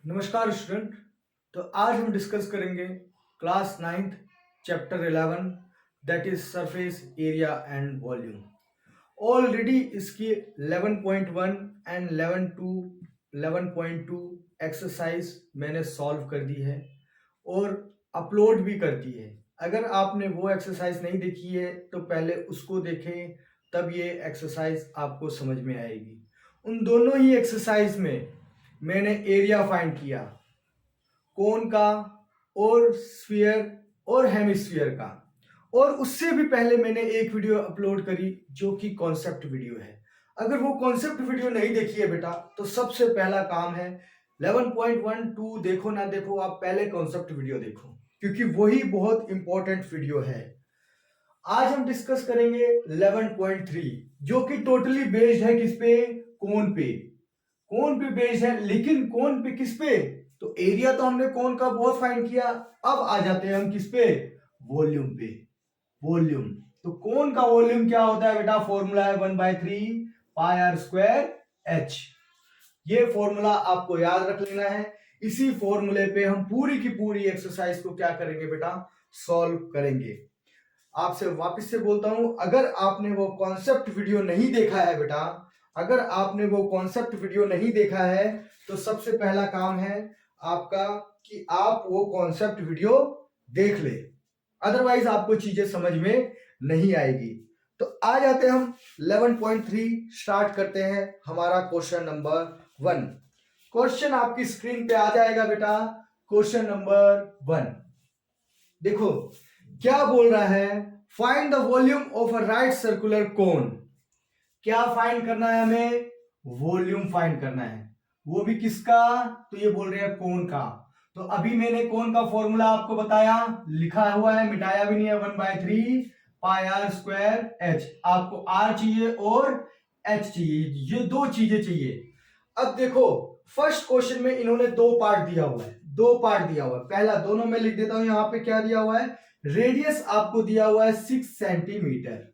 नमस्कार स्टूडेंट। तो आज हम डिस्कस करेंगे class 9th chapter 11 that is surface area and volume. Already इसकी 11.1 एंड 11.2 एक्सरसाइज मैंने सॉल्व कर दी है और अपलोड भी कर दी है। अगर आपने वो एक्सरसाइज नहीं देखी है तो पहले उसको देखें, तब ये एक्सरसाइज आपको समझ में आएगी। उन दोनों ही एक्सरसाइज में मैंने एरिया फाइंड किया, कोन का और स्फीयर और हेमिस्फीयर का, और उससे भी पहले मैंने एक वीडियो अपलोड करी जो कि कॉन्सेप्ट वीडियो है। अगर वो कॉन्सेप्ट वीडियो नहीं देखी है बेटा तो सबसे पहला काम है 11.12 देखो ना देखो, आप पहले कॉन्सेप्ट वीडियो देखो क्योंकि वही बहुत इंपॉर्टेंट वीडियो है। आज हम डिस्कस करेंगे 11.3 जो कि टोटली बेस्ड है किस पे? कोन पे। कोन पे बेस्ड है, लेकिन कोन पे किस पे? तो एरिया तो हमने कोन का बहुत फाइंड किया, अब आ जाते हैं हम किस पे? वॉल्यूम पे। वॉल्यूम, तो कोन का वॉल्यूम क्या होता है बेटा? फॉर्मूला है 1/3 पाई आर स्क्वायर एच। ये फॉर्मूला आपको याद रख लेना है। इसी फॉर्मूले पे हम पूरी की पूरी एक्सरसाइज को क्या करेंगे बेटा? सॉल्व करेंगे। आपसे वापस से बोलता हूं, अगर आपने वो कॉन्सेप्ट वीडियो नहीं देखा है बेटा, अगर आपने वो कॉन्सेप्ट वीडियो नहीं देखा है तो सबसे पहला काम है आपका कि आप वो कॉन्सेप्ट वीडियो देख ले, अदरवाइज आपको चीजें समझ में नहीं आएगी। तो आ जाते हैं हम 11.3 स्टार्ट करते हैं हमारा क्वेश्चन नंबर 1। क्वेश्चन आपकी स्क्रीन पे आ जाएगा बेटा। क्वेश्चन नंबर 1 देखो क्या बोल रहा है, find the volume of a right circular कोन। क्या फाइंड करना है हमें? वॉल्यूम फाइंड करना है, वो भी किसका? तो ये बोल रहे हैं कोन का। तो अभी मैंने कोन का फॉर्मूला आपको बताया, लिखा हुआ है, मिटाया भी नहीं है, 1/3 पाई आर स्क्वायर एच। आपको आर चाहिए और एच चाहिए, ये दो चीजें चाहिए। अब देखो फर्स्ट क्वेश्चन में इन्होंने दो पार्ट दिया हुआ है, दो पार्ट दिया हुआ है। पहला दोनों में लिख देता हूं, यहां पे क्या दिया हुआ है? रेडियस आपको दिया हुआ है 6 सेंटीमीटर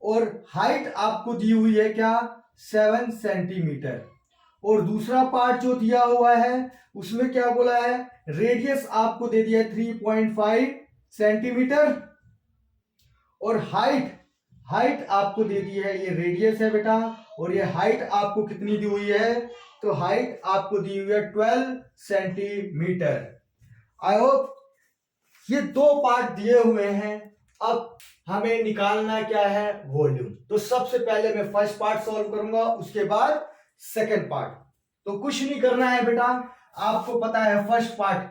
और हाइट आपको दी हुई है क्या? 7 सेंटीमीटर। और दूसरा पार्ट जो दिया हुआ है उसमें क्या बोला है? रेडियस आपको दे दिया है 3.5 सेंटीमीटर और हाइट हाइट आपको दे दी है, ये रेडियस है बेटा, और ये हाइट आपको कितनी दी हुई है? तो हाइट आपको दी हुई है 12 सेंटीमीटर। आई होप ये दो पार्ट दिए हुए हैं। अब हमें निकालना क्या है? वॉल्यूम। तो सबसे पहले मैं फर्स्ट पार्ट सॉल्व करूंगा, उसके बाद सेकंड पार्ट। तो कुछ नहीं करना है बेटा, आपको पता है फर्स्ट पार्ट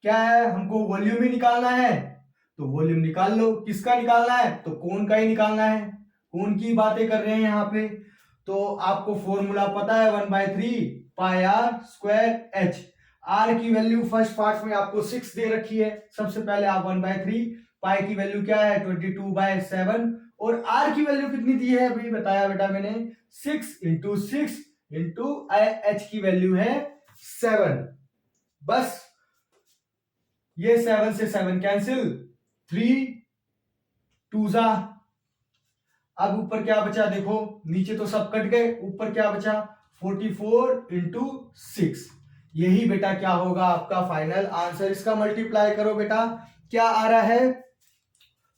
क्या है, हमको वॉल्यूम ही निकालना है। तो वॉल्यूम निकाल लो। किसका निकालना है? तो कोन का ही निकालना है, कोन की बातें कर रहे हैं यहां पे। तो आपको फॉर्मूला पता है 1/3 pi r square H. Are की वैल्यू फर्स्ट पार्ट में आपको 6 दे रखी है। सबसे पहले आप 1/3 पाई की वैल्यू क्या है? 22/7 और आर की वैल्यू कितनी दी है अभी बताया बेटा मैंने, 6 इंटू 6 इंटू एच की वैल्यू है 7। बस ये 7 से 7 कैंसिल, 3 2 जा। अब ऊपर क्या बचा देखो, नीचे तो सब कट गए, ऊपर क्या बचा? 44 इंटू 6। यही बेटा क्या होगा आपका फाइनल आंसर। इसका मल्टीप्लाई करो बेटा, क्या आ रहा है?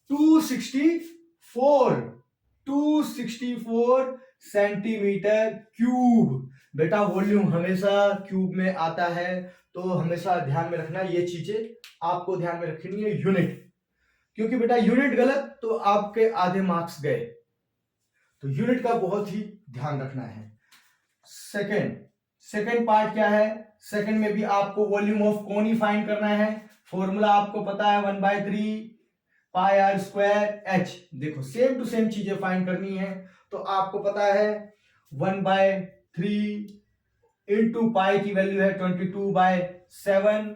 264 सेंटीमीटर क्यूब। बेटा वॉल्यूम हमेशा क्यूब में आता है, तो हमेशा ध्यान में रखना ये चीजें, आपको ध्यान में रखनी है यूनिट, क्योंकि बेटा यूनिट गलत तो आपके आधे मार्क्स गए। तो यूनिट का बहुत ही ध्यान रखना है। सेकंड पार्ट क्या है? सेकंड में भी आपको volume of cone he find करना है। फॉर्मूला आपको पता है 1/3 पाई आर स्क्वायर एच। देखो सेम टू सेम चीजें फाइंड करनी है। तो आपको पता है 1/3 इंटू पाई की वैल्यू है 22/7,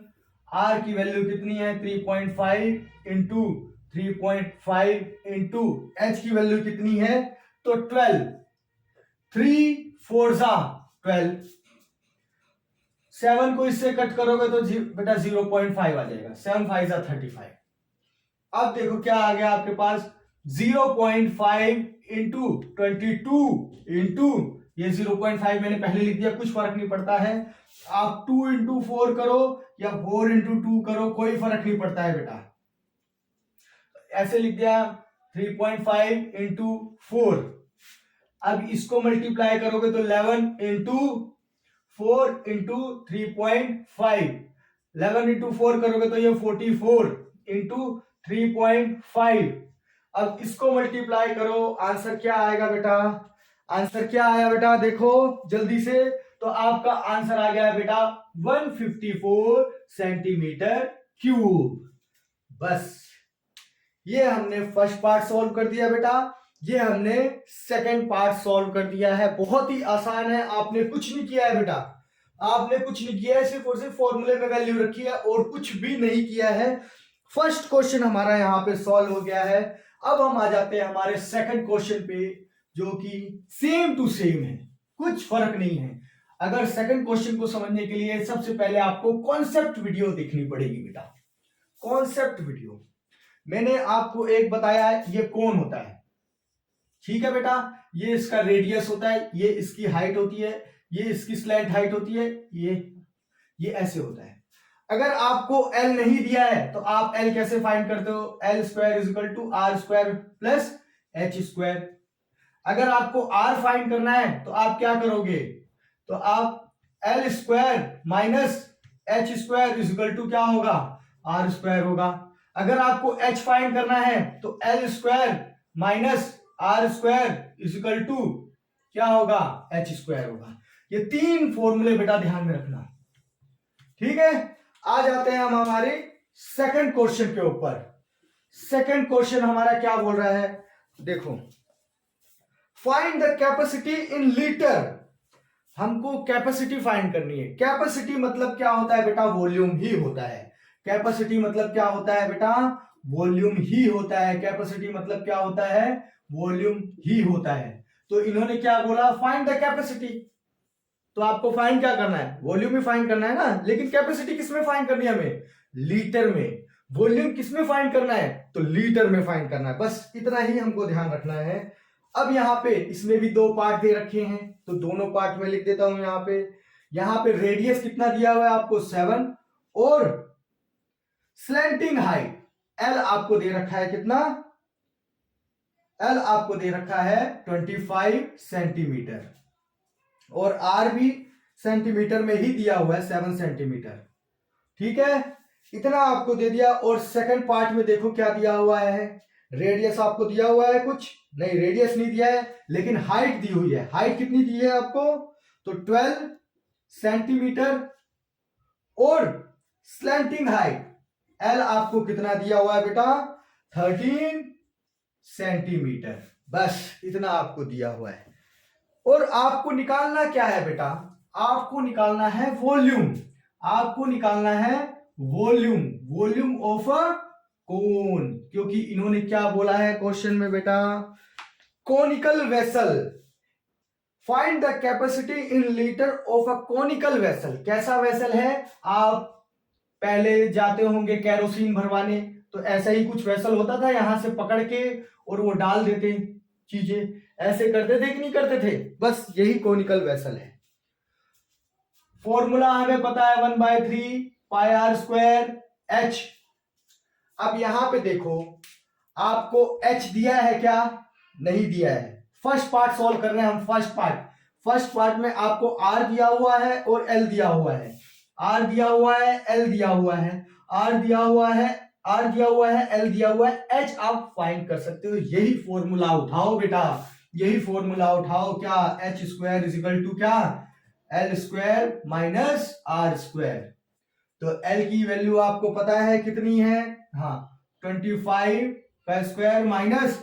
आर की वैल्यू कितनी है? 3.5 इंटू 3.5 इंटू एच की वैल्यू कितनी है? तो 12, 3 4 12। 7 को इससे कट करोगे तो बेटा 0.5 आ जाएगा, 7 5 35। अब देखो क्या आ गया आपके पास? 0.5 इंटू 22 इंटू ये 0.5 मैंने पहले लिख दिया, कुछ फर्क नहीं पड़ता है। आप 2 इंटू 4 करो या 4 इंटू 2 करो, कोई फर्क नहीं पड़ता है बेटा। ऐसे लिख दिया 3.5 इंटू 4। अब इसको मल्टीप्लाई करोगे तो 11 इंटू 4 इंटू 3.5, 11 इंटू 4 करोगे तो ये 44 इंटू 3.5। अब इसको मल्टीप्लाई करो, आंसर क्या आएगा बेटा? आंसर क्या आया बेटा? देखो जल्दी से, तो आपका आंसर आ गया बेटा 154 सेंटीमीटर क्यूब। बस ये हमने फर्स्ट पार्ट सॉल्व कर दिया बेटा, ये हमने सेकंड पार्ट सॉल्व कर दिया है। बहुत ही आसान है, आपने कुछ नहीं किया है बेटा, आपने कुछ नहीं किया है, सिर्फ और सिर्फ फॉर्मूले में वैल्यू रखी है और कुछ भी नहीं किया है। फर्स्ट क्वेश्चन हमारा यहाँ पे सॉल्व हो गया है। अब हम आ जाते हैं हमारे सेकंड क्वेश्चन पे, जो कि सेम टू सेम है, कुछ फर्क नहीं है। अगर सेकंड क्वेश्चन को समझने के लिए सबसे पहले आपको कॉन्सेप्ट वीडियो देखनी पड़ेगी बेटा। कॉन्सेप्ट वीडियो मैंने आपको एक बताया है, ये कोन होता है, ठीक है बेटा, ये इसका रेडियस होता है, ये इसकी हाइट होती है, ये इसकी स्लैंट हाइट होती है, ये ऐसे होता है। अगर आपको L नहीं दिया है तो आप L कैसे फाइंड करते हो? L square is equal to R square plus H square. अगर आपको R फाइंड करना है तो आप क्या करोगे? तो आप L square minus H square is equal to क्या होगा? R स्क्वायर होगा। अगर आपको H फाइंड करना है तो L square minus R square is equal to क्या होगा? H स्क्वायर होगा। ये तीन फॉर्मूले बेटा ध्यान में रखना, ठीक है। आ जाते हैं हम हमारे सेकंड क्वेश्चन के ऊपर। सेकंड क्वेश्चन हमारा क्या बोल रहा है? देखो, find the capacity in litre. हमको कैपेसिटी फाइंड करनी है। कैपेसिटी मतलब क्या होता है बेटा? वॉल्यूम ही होता है। कैपेसिटी मतलब क्या होता है बेटा? वॉल्यूम ही होता है। कैपेसिटी मतलब क्या होता है? वॉल्यूम ही होता है। तो इन्होंने क्या बोला? Find the capacity. तो आपको फाइंड क्या करना है? वॉल्यूम ही फाइंड करना है ना, लेकिन कैपेसिटी किसमें फाइंड करनी है हमें? लीटर में। वॉल्यूम किसमें फाइंड करना है? तो लीटर में फाइंड करना है। बस इतना ही हमको ध्यान रखना है। अब यहाँ पे इसमें भी दो पार्ट दे रखे हैं, तो दोनों पार्ट में लिख देता हूं। यहाँ पे रेडियस कितना दिया हुआ है आपको? 7, और स्लैंटिंग हाइट L आपको दे रखा है कितना? L आपको दे रखा है 25 सेंटीमीटर, और R भी सेंटीमीटर में ही दिया हुआ है 7 सेंटीमीटर, ठीक है। इतना आपको दे दिया। और सेकंड पार्ट में देखो क्या दिया हुआ है? रेडियस आपको दिया हुआ है कुछ? नहीं, रेडियस नहीं दिया है, लेकिन हाइट दी हुई है। हाइट कितनी दी है आपको? तो 12 सेंटीमीटर, और स्लैंटिंग हाइट L आपको कितना दिया हुआ है बेटा? 13 सेंटीमीटर। बस इतना आपको दिया हुआ है। और आपको निकालना क्या है बेटा? आपको निकालना है वॉल्यूम। आपको निकालना है वॉल्यूम, वॉल्यूम ऑफ अ कोन। क्योंकि इन्होंने क्या बोला है क्वेश्चन में बेटा? Conical vessel. Find the capacity in litre of a conical vessel. कैसा वेसल है? आप पहले जाते होंगे केरोसिन भरवाने, तो ऐसा ही कुछ वेसल होता था, यहां से पकड़ के और वो डाल देते चीजें, ऐसे करते थे कि नहीं करते थे? बस यही कोनिकल वेसल है। फॉर्मूला हमें पता है 1/3 पाई आर स्क्वायर H। अब यहां पे देखो, आपको H दिया है क्या? नहीं दिया है। फर्स्ट पार्ट सॉल्व कर रहे हैं हम। फर्स्ट पार्ट में आपको R दिया हुआ है और L दिया हुआ है। R दिया हुआ है, L दिया हुआ है, R दिया हुआ है, R दिया हुआ है, L दिया हुआ है, H आप फाइंड कर सकते हो। यही फॉर्मूला उठाओ बेटा, यही फॉर्मूला उठाओ। क्या? H square is equal to क्या? L square minus R square. तो L की वैल्यू आपको पता है कितनी है? हाँ, 25 का स्क्वायर माइनस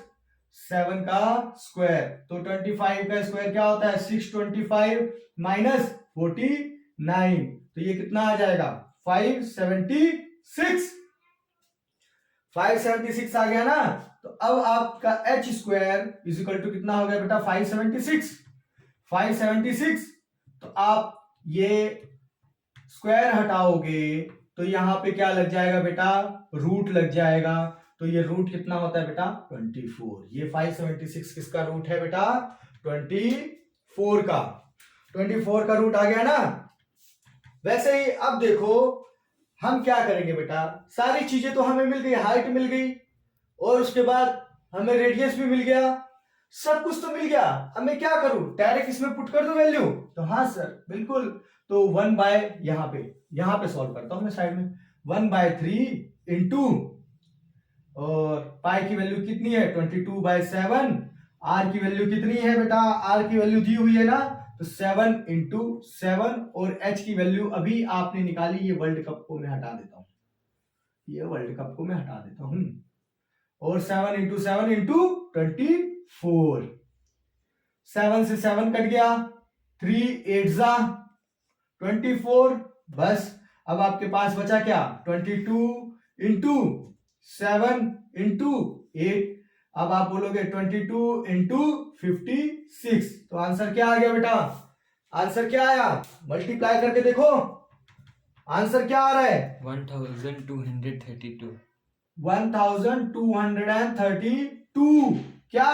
7 का स्क्वायर। तो 25 का स्क्वायर क्या होता है? 625 माइनस 49, तो ये कितना आ जाएगा? 576। 576 आ गया ना। तो अब आपका H square is equal to कितना हो गया बेटा? 576। 576, तो आप ये स्क्वायर हटाओगे तो यहां पे क्या लग जाएगा बेटा? रूट लग जाएगा। तो ये रूट कितना होता है बेटा? 24। ये 576 किसका रूट है बेटा? 24 4 का, 24 का रूट आ गया ना। वैसे ही अब देखो हम क्या करेंगे बेटा, सारी चीजें तो हमें मिल गई, हाइट मिल गई और उसके बाद हमें रेडियस भी मिल गया, सब कुछ तो मिल गया। अब मैं क्या करूं, डायरेक्ट इसमें पुट कर दूं वैल्यू? तो हाँ सर बिल्कुल, तो 1 बाय यहां पे सॉल्व करता हूं मैं साइड में, 1/3 इंटू, और पाई की वैल्यू कितनी है 22/7, आर की वैल्यू कितनी है बेटा, आर की वैल्यू दी हुई है ना, तो 7 इंटू 7, और एच की वैल्यू अभी आपने निकाली, ये वर्ल्ड कप को मैं हटा देता हूं, ये वर्ल्ड कप को मैं हटा देता हूं, और 7 इंटू 7 इंटू 24, 7 से 7 कट गया, 3 8 जा 24, बस अब आपके पास बचा क्या 22 इंटू 7 इंटू 8, अब आप बोलोगे 22 इंटू 56, तो आंसर क्या आ गया बेटा, आंसर क्या आया, मल्टीप्लाई करके देखो आंसर क्या आ रहा है 1232 1232 क्या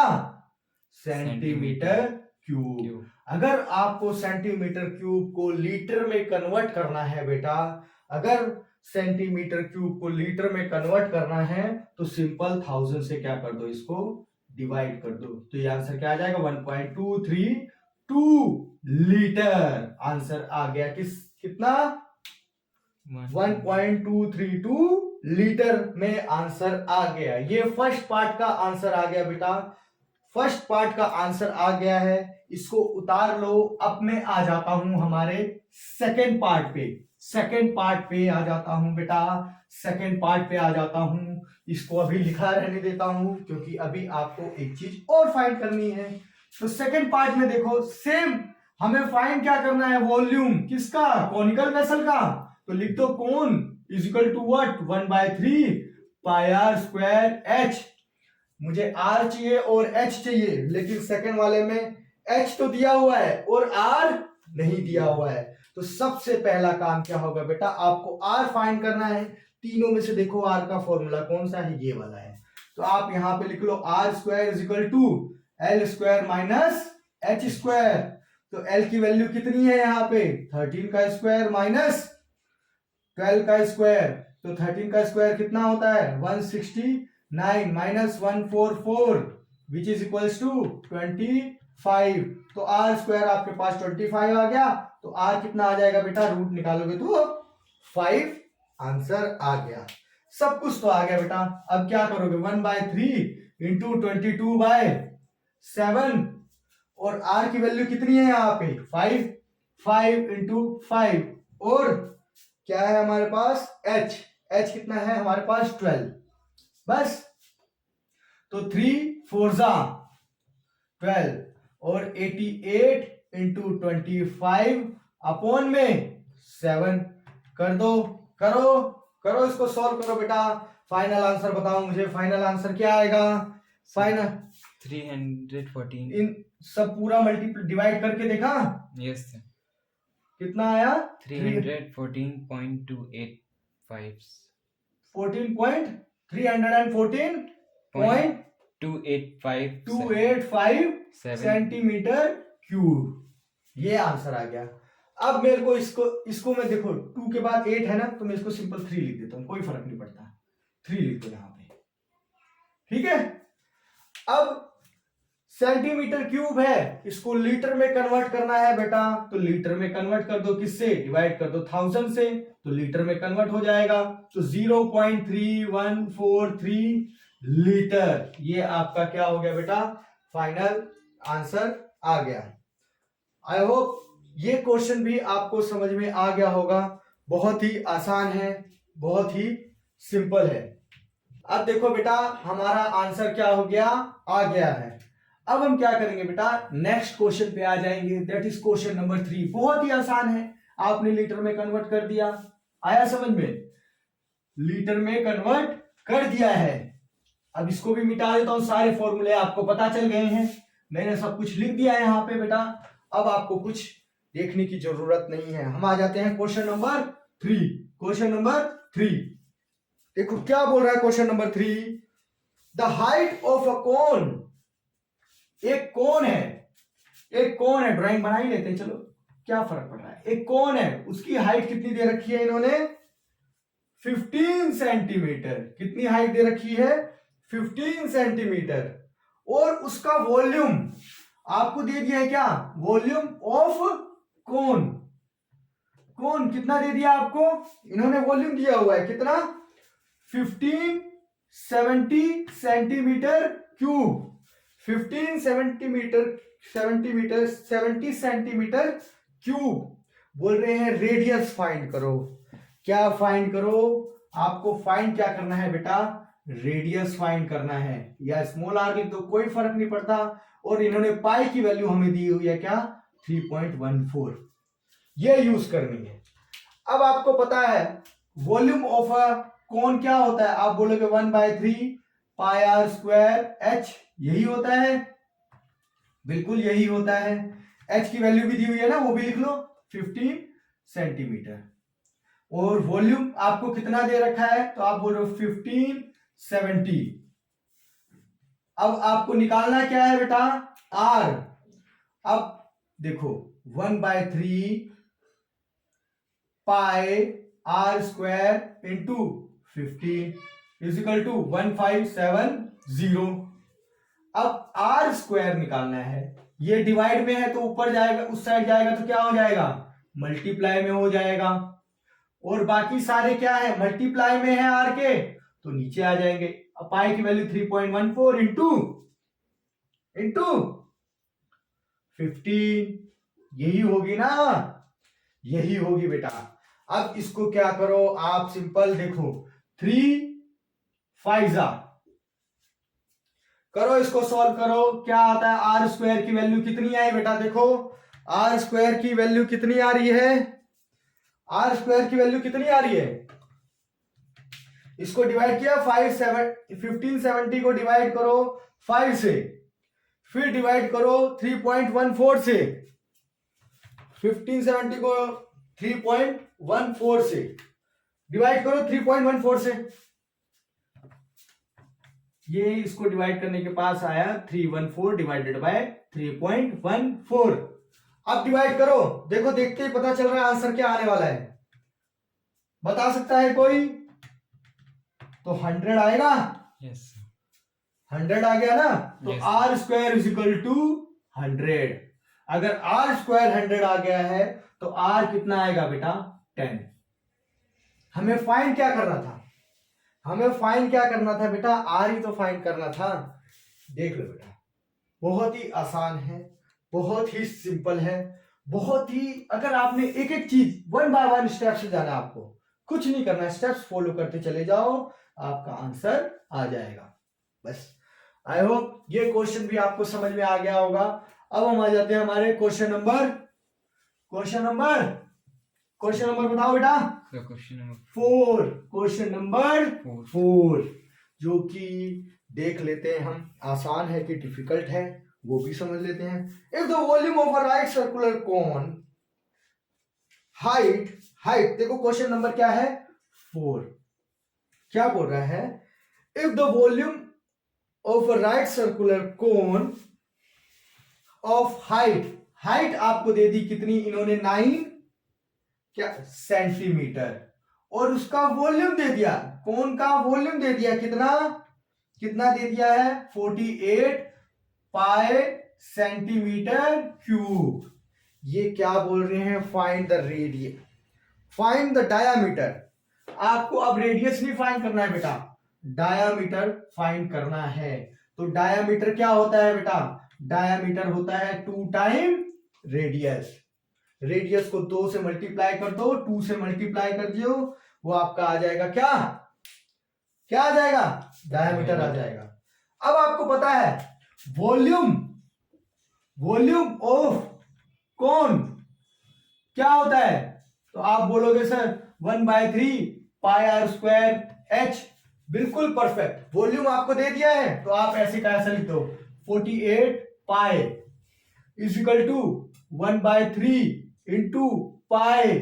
सेंटीमीटर क्यूब। अगर आपको सेंटीमीटर क्यूब को लीटर में कन्वर्ट करना है बेटा, अगर सेंटीमीटर क्यूब को लीटर में कन्वर्ट करना है तो सिंपल 1000 से क्या कर दो, इसको डिवाइड कर दो, तो ये आंसर क्या आ जाएगा 1.232 लीटर। आंसर आ गया कितना 1.232 लीटर में आंसर आ गया। ये फर्स्ट पार्ट का आंसर आ गया बेटा, फर्स्ट पार्ट का आंसर आ गया है, इसको उतार लो। अब मैं आ जाता हूं हमारे सेकेंड पार्ट पे, सेकेंड पार्ट पे आ जाता हूं बेटा, सेकेंड पार्ट पे आ जाता हूं, इसको अभी लिखा रहने देता हूं क्योंकि अभी आपको एक चीज और फाइंड करनी है। तो सेकेंड पार्ट में देखो सेम हमें फाइंड क्या करना है, वॉल्यूम किसका, कॉनिकल वेसल का, तो लिख दो cone is equal to what 1/3 pi r square h. मुझे आर चाहिए और एच चाहिए, लेकिन सेकंड वाले में एच तो दिया हुआ है और आर नहीं दिया हुआ है। तो सबसे पहला काम क्या होगा बेटा, आपको आर फाइंड करना है। तीनों में से देखो आर का फॉर्मूला कौन सा है, ये वाला है। तो आप यहां पे लिख लो r square is equal to l square minus h square. तो एल की वैल्यू कितनी है यहाँ पे 13 का स्क्वायर माइनस 12 का स्क्वायर, तो 13 का स्क्वायर कितना होता है 169 minus 144 which is equals to 25। तो आर स्क्वायर आपके पास 25 आ गया, तो आर कितना आ जाएगा बेटा, रूट निकालोगे तो 5 आंसर आ गया। सब कुछ तो आ गया बेटा। अब क्या करोगे 1/3 इंटू 22/7, और आर की वैल्यू कितनी है यहाँ पे 5 इंटू 5, और क्या है हमारे पास h, h कितना है हमारे पास 12, बस। तो 3 4 12 और 88 इंटू 25 अपॉन में 7 कर दो, करो इसको सॉल्व करो बेटा, फाइनल आंसर बताओ मुझे, फाइनल आंसर क्या आएगा, फाइनल 314 इन सब पूरा मल्टीप्लाई डिवाइड करके देखा, यस सर, कितना आया 314.285 314.285 सेंटीमीटर क्यूब, ये आंसर आ गया। अब मेरे को इसको मैं देखो 2 के बाद 8 है ना, तो मैं इसको सिंपल 3 लिख देता हूं, कोई फर्क नहीं पड़ता, 3 लिख दो यहां पे, ठीक है। अब सेंटीमीटर क्यूब है, इसको लीटर में कन्वर्ट करना है बेटा, तो लीटर में कन्वर्ट कर दो, किससे डिवाइड कर दो 1000 से, तो लीटर में कन्वर्ट हो जाएगा, तो 0.3143 लीटर, ये आपका क्या हो गया बेटा, फाइनल आंसर आ गया। आई होप ये क्वेश्चन भी आपको समझ में आ गया होगा, बहुत ही आसान है, बहुत ही सिंपल है। अब देखो बेटा हमारा आंसर क्या हो गया, आ गया है। अब हम क्या करेंगे बेटा, नेक्स्ट क्वेश्चन पे आ जाएंगे, दैट इज क्वेश्चन नंबर 3। बहुत ही आसान है, आपने लीटर में कन्वर्ट कर दिया, आया समझ में, लीटर में कन्वर्ट कर दिया है। अब इसको भी मिटा देता हूं, सारे फॉर्मूले आपको पता चल गए हैं, मैंने सब कुछ लिख दिया है यहाँ पे बेटा, अब आपको कुछ देखने की जरूरत नहीं है। हम आ जाते हैं क्वेश्चन नंबर 3। क्वेश्चन नंबर 3 देखो क्या बोल रहा है question number 3, the height of a cone, एक कोन है, एक कौन है, ड्राइंग बना ही लेते हैं, चलो क्या फर्क पड़ रहा है। एक कौन है, उसकी हाइट कितनी दे रखी है इन्होंने, 15 सेंटीमीटर। कितनी हाइट दे रखी है, 15 सेंटीमीटर। और उसका वॉल्यूम आपको दे दिया है, क्या, वॉल्यूम ऑफ कोन। कोन कितना दे दिया आपको, इन्होंने वॉल्यूम दिया हुआ है कितना, 1570 सेंटीमीटर क्यूब। 15 70 centimetre cube. बोल रहे हैं रेडियस फाइंड करो। क्या फाइंड करो, आपको फाइंड क्या करना है बेटा, रेडियस फाइंड करना है, या स्मॉल आर लिख दो, कोई फर्क नहीं पड़ता। और इन्होंने पाई की वैल्यू हमें दी हुई है क्या, 3.14, ये यूज करनी है। अब आपको पता है वॉल्यूम ऑफ अ कौन क्या होता है, आप बोलोगे 1/3 पाई आर स्क्वायर एच, यही होता है, बिल्कुल यही होता है। एच की वैल्यू भी दी हुई है ना, वो भी लिख लो, 15 सेंटीमीटर। और वॉल्यूम आपको कितना दे रखा है, तो आप बोल रहे हो 1570। अब आपको निकालना क्या है बेटा, आर। अब देखो 1/3 pi r square into 15 is equal to 1570। अब आर स्क्वायर निकालना है, ये डिवाइड में है तो ऊपर जाएगा, उस साइड जाएगा तो क्या हो जाएगा, मल्टीप्लाई में हो जाएगा। और बाकी सारे क्या है, मल्टीप्लाई में है आर के, तो नीचे आ जाएंगे। अब पाई की वैल्यू 3.14 इंटू 15, यही होगी ना, यही होगी बेटा। अब इसको क्या करो आप, सिंपल देखो, 3 5 करो, इसको सॉल्व करो, क्या आता है, आर स्क्वायर की वैल्यू कितनी आई बेटा, देखो आर स्क्वायर की वैल्यू कितनी आ रही है, आर स्क्वायर की वैल्यू कितनी आ रही है, इसको डिवाइड किया 1570 को डिवाइड करो 5 से, फिर डिवाइड करो 3.14 से, 1570 को 3.14 से डिवाइड करो, 3.14 से, ये इसको डिवाइड करने के पास आया 314 डिवाइडेड बाय 3.14। अब डिवाइड करो, देखो देखते ही पता चल रहा है आंसर क्या आने वाला है, बता सकता है कोई, तो 100 आएगा, यस 100 आ गया ना, तो Yes. R square is equal to 100। अगर आर स्क्वायर 100 आ गया है तो आर कितना आएगा बेटा, 10। हमें फाइंड क्या करना था, हमें फाइंड क्या करना था बेटा, आर ही तो फाइंड करना था। देख लो बेटा, बहुत ही आसान है, बहुत ही सिंपल है, बहुत ही, अगर आपने एक एक चीज 1 बाय 1 स्टेप से जाना, आपको कुछ नहीं करना, स्टेप्स फॉलो करते चले जाओ, आपका आंसर आ जाएगा। बस आई होप ये क्वेश्चन भी आपको समझ में आ गया होगा। अब हम आ जाते हैं हमारे क्वेश्चन नंबर बताओ बेटा, क्वेश्चन नंबर 4, क्वेश्चन नंबर 4, जो कि देख लेते हैं हम, आसान है कि डिफिकल्ट है वो भी समझ लेते हैं। If the volume of a right circular cone height देखो क्वेश्चन नंबर क्या है, 4, क्या बोल रहा है, if the volume of a right circular cone of height आपको दे दी कितनी इन्होंने, 9 क्या सेंटीमीटर, और उसका वॉल्यूम दे दिया, कोन का वॉल्यूम दे दिया कितना दे दिया है, 48 पाई सेंटीमीटर क्यूब। ये क्या बोल रहे हैं, find the radius, find the diameter. आपको अब रेडियस नहीं फाइंड करना है बेटा, डायामीटर फाइंड करना है। तो डायामीटर क्या होता है बेटा, डायामीटर होता है 2 टाइम रेडियस। रेडियस को 2 से मल्टीप्लाई कर दो, 2 से मल्टीप्लाई कर दियो, वो आपका आ जाएगा क्या आ जाएगा, डायामीटर आ जाएगा। अब आपको पता है वॉल्यूम ऑफ कोन क्या होता है, तो आप बोलोगे sir 1/3 pi r square h, बिल्कुल परफेक्ट। वॉल्यूम आपको दे दिया है तो आप ऐसे का ऐसा लिख दो, 48 पाई इजिकल टू 1/3 इंटू पाई,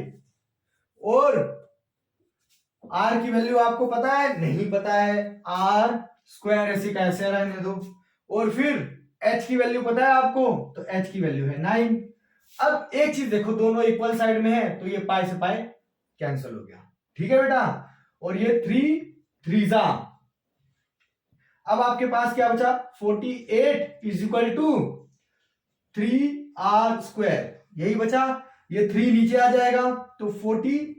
और आर की वैल्यू आपको पता है, नहीं पता है, आर स्क्वायर ऐसे का ऐसे रहने दो, और फिर h की वैल्यू पता है आपको, तो h की वैल्यू है 9। अब एक चीज देखो, दोनों इक्वल साइड में है तो ये पाई से पाई कैंसिल हो गया, ठीक है बेटा। और ये 3 3 अब आपके पास क्या बचा, 48 इज इक्वल टू 3r², यही बचा। ये 3 नीचे आ जाएगा तो 48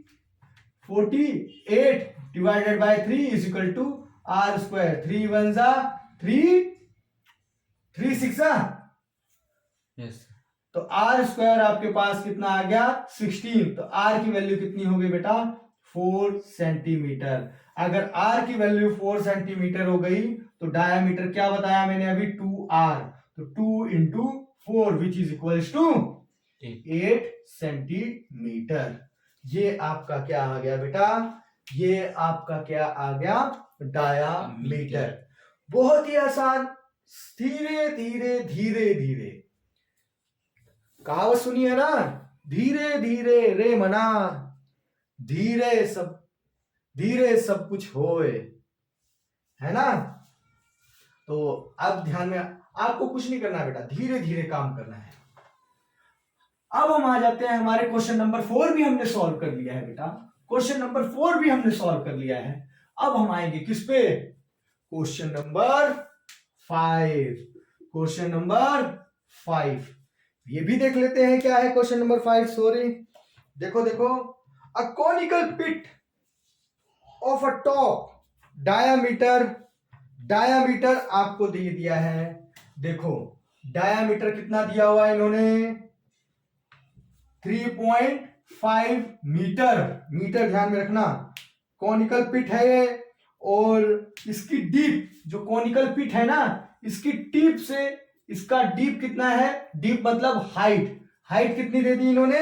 divided by 3 is equal to r²। 3 1 जा 3, 3 6 यस तो r² आपके पास कितना आ गया 16। तो r की वैल्यू कितनी हो गई बेटा 4 सेंटीमीटर। अगर r की वैल्यू 4 सेंटीमीटर हो गई तो डायामीटर क्या बताया मैंने अभी 2r, तो 2 into 4 which is equals to 8 centimetre. ये आपका क्या आ गया बेटा, ये आपका क्या आ गया डायामीटर। बहुत ही आसान, धीरे धीरे धीरे धीरे, कहावत सुनी है ना, धीरे धीरे रे मना, धीरे सब कुछ होए, है ना। तो अब ध्यान में, आपको कुछ नहीं करना बेटा, धीरे धीरे काम करना है। अब हम आ जाते हैं, हमारे क्वेश्चन नंबर 4 भी हमने सॉल्व कर लिया है बेटा, क्वेश्चन नंबर 4 भी हमने सॉल्व कर लिया है। अब हम आएंगे किस पे, क्वेश्चन नंबर 5। क्वेश्चन नंबर 5 ये भी देख लेते हैं क्या है क्वेश्चन नंबर 5। सॉरी, देखो देखो, a conical pit of a top diameter आपको दे दिया है। देखो डायामीटर कितना दिया हुआ है इन्होंने, 3.5 मीटर। मीटर ध्यान में रखना, कॉनिकल पिट है ये, और इसकी डीप, जो कॉनिकल पिट है ना, इसकी टिप से इसका डीप कितना है, डीप मतलब हाइट, हाइट कितनी दे दी इन्होंने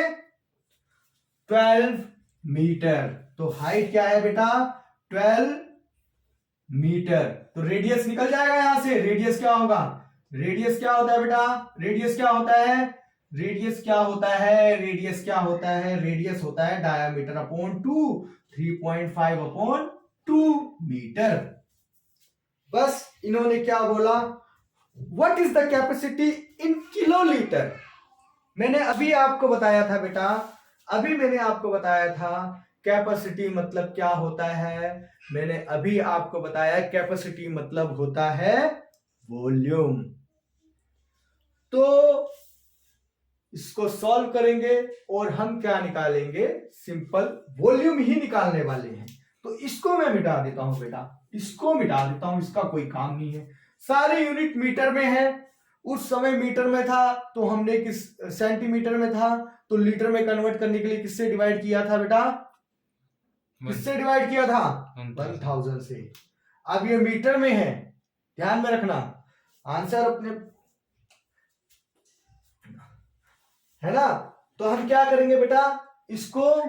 12 मीटर। तो हाइट क्या है बेटा 12 मीटर। तो रेडियस निकल जाएगा यहां से, रेडियस क्या होगा, रेडियस क्या होता है बेटा, रेडियस क्या होता है, रेडियस क्या होता है, रेडियस क्या होता है, रेडियस होता है डायामीटर अपॉन 2, 3.5 अपॉन 2 मीटर। बस इन्होंने क्या बोला, what is the capacity in kilolitre. मैंने अभी आपको बताया था बेटा, अभी मैंने आपको बताया था कैपेसिटी मतलब क्या होता है। मैंने अभी आपको बताया कैपेसिटी मतलब होता है वॉल्यूम। तो इसको सॉल्व करेंगे और हम क्या निकालेंगे, सिंपल वॉल्यूम ही निकालने वाले हैं। तो इसको मैं मिटा देता हूं बेटा, इसको मिटा देता हूं, इसका कोई काम नहीं है। सारे यूनिट मीटर में है, उस समय मीटर में था तो हमने किस सेंटीमीटर में था तो लीटर में कन्वर्ट करने के लिए किससे डिवाइड किया था बेटा, किससे डिवाइड किया था 1000 से। अब ये मीटर में है, ध्यान में रखना, आंसर अपने है ना। तो हम क्या करेंगे बेटा, इसको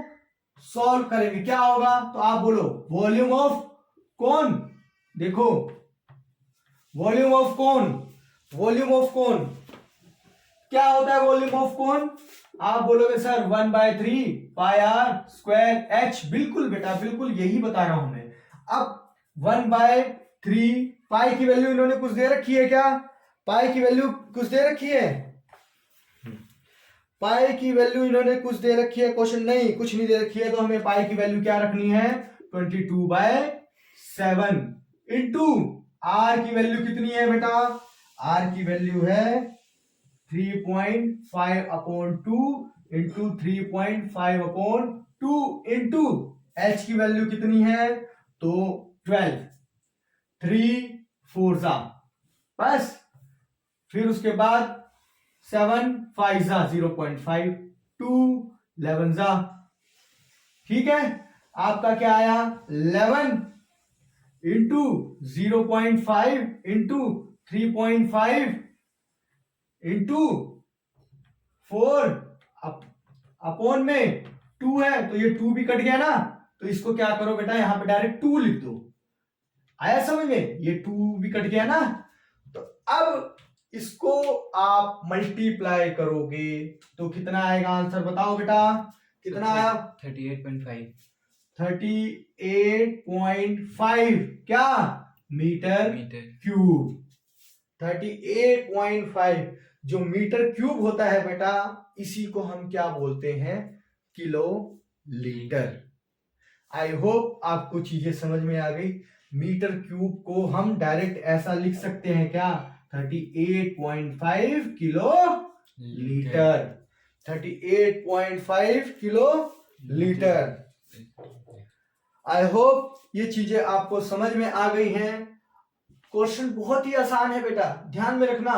सॉल्व करेंगे, क्या होगा तो आप बोलो वॉल्यूम ऑफ कौन, देखो volume of cone, volume of cone क्या होता है, वॉल्यूम ऑफ कौन, आप बोलोगे sir 1/3 pi r square h. बिल्कुल बेटा बिल्कुल, यही बता रहा हूं मैं। अब 1/3 पाई की वैल्यू इन्होंने कुछ दे रखी है क्या, पाई की वैल्यू कुछ दे रखी है, पाई की वैल्यू इन्होंने कुछ दे रखी है, क्वेश्चन नहीं कुछ नहीं दे रखी है, तो हमें पाई की वैल्यू क्या रखनी है 22/7 इंटू आर की वैल्यू कितनी है बेटा, आर की वैल्यू है 3.5 upon 2 into 3.5 upon 2 into H की वैल्यू कितनी है तो 12, 3 4 जा, बस फिर उसके बाद 7 5 जा 0.5, 2 11 जा, ठीक है। आपका क्या आया 11 इंटू 0.5 इंटू 3.5 इंटू 4 अपॉन में 2 है, तो ये 2 भी कट गया ना, तो इसको क्या करो बेटा यहां पे डायरेक्ट 2 लिख दो, आया समझ में, ये 2 भी कट गया ना। तो अब इसको आप मल्टीप्लाई करोगे तो कितना आएगा आंसर बताओ बेटा, कितना आया 38.5 38.5 क्या मीटर मीटर क्यूब। 38.5 जो मीटर क्यूब होता है बेटा, इसी को हम क्या बोलते हैं? Kilo litre. आई होप आपको चीजें समझ में आ गई। मीटर क्यूब को हम डायरेक्ट ऐसा लिख सकते हैं क्या? 38.5 kilo litre. 38.5 kilo litre. I hope ये चीजें आपको समझ में आ गई हैं। क्वेश्चन बहुत ही आसान है बेटा, ध्यान में रखना।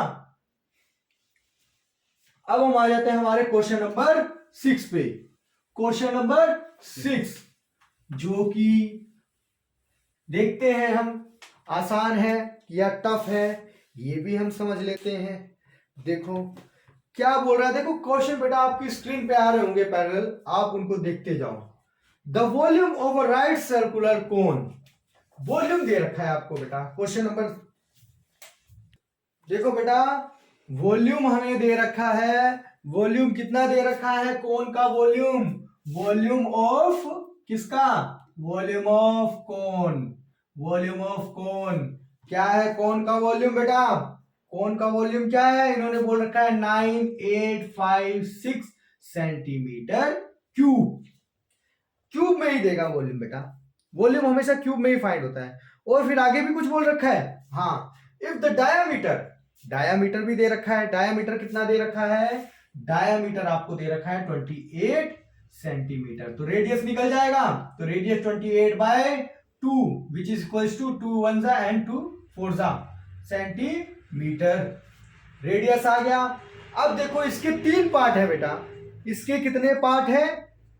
अब हम आ जाते हैं हमारे क्वेश्चन नंबर 6 पे। क्वेश्चन नंबर 6 जो कि देखते हैं हम आसान है या टफ है, ये भी हम समझ लेते हैं। देखो क्या बोल रहा है, देखो क्वेश्चन बेटा आपकी स्क्रीन पे आ रहे होंगे पैरेलल, आप उनको देखते जाओ। The volume of a right circular cone, volume दे रखा है आपको बेटा। क्वेश्चन नंबर देखो बेटा, वॉल्यूम हमें दे रखा है। वॉल्यूम कितना दे रखा है? कोन का वॉल्यूम, वॉल्यूम ऑफ किसका? Volume of cone. Volume of cone क्या है? कोन का वॉल्यूम बेटा, कोन का वॉल्यूम क्या है? इन्होंने बोल रखा है 9856 सेंटीमीटर क्यूब। क्यूब में ही देगा वॉल्यूम बेटा, वॉल्यूम हमेशा क्यूब में ही फाइंड होता है। और फिर आगे भी कुछ बोल रखा है, हाँ, इफ द डायामीटर, डायामीटर भी दे रखा है। डायामीटर कितना दे रखा है? डायामीटर आपको दे रखा है 28 सेंटीमीटर। तो रेडियस निकल जाएगा, तो radius 28/2 which is equals to 2 1 and 2 4 centimetre. Radius आ गया। अब देखो इसके 3 पार्ट है बेटा। इसके कितने पार्ट है?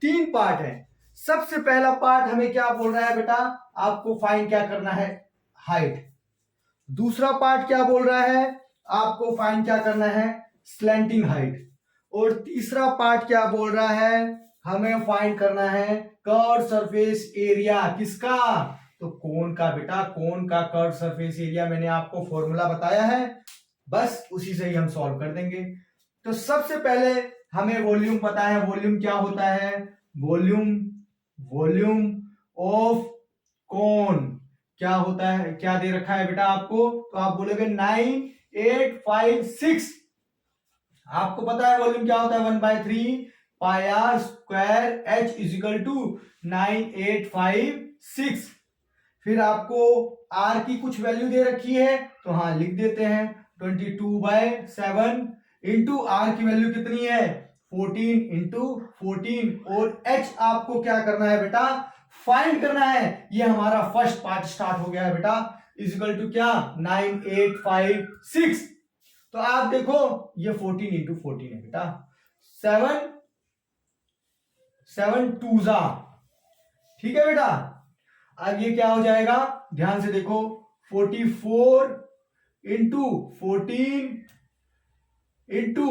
3 पार्ट है। सबसे पहला पार्ट हमें क्या बोल रहा है बेटा? आपको फाइंड क्या करना है? हाइट। दूसरा पार्ट क्या बोल रहा है? आपको फाइंड क्या करना है? Slanting height. और तीसरा पार्ट क्या बोल रहा है? हमें फाइंड करना है कर्व सरफेस एरिया। किसका? तो कोन का बेटा, कोन का कर्व सरफेस एरिया मैंने आपको फॉर्मूला बताया है, बस उसी से ही हम सॉल्व कर देंगे। तो सबसे पहले हमें वॉल्यूम पता है। वॉल्यूम क्या होता है? वॉल्यूम, वॉल्यूम ऑफ कोन क्या होता है? क्या दे रखा है बेटा आपको? तो आप बोलोगे 9856। आपको पता है वॉल्यूम क्या होता है? 1/3 pi r square h is equal to 9856। फिर आपको आर की कुछ वैल्यू दे रखी है, तो हाँ लिख देते हैं 22/7 इंटू आर की वैल्यू कितनी है? 14 इंटू 14। और एच आपको क्या करना है बेटा? फाइंड करना है। ये हमारा फर्स्ट पार्ट स्टार्ट हो गया है बेटा, इज इक्वल टू क्या? 9856। तो आप देखो ये 14 इंटू 14 है बेटा, 7 2 ठीक है बेटा। अब ये क्या हो जाएगा? ध्यान से देखो, 44 इंटू 14 इंटू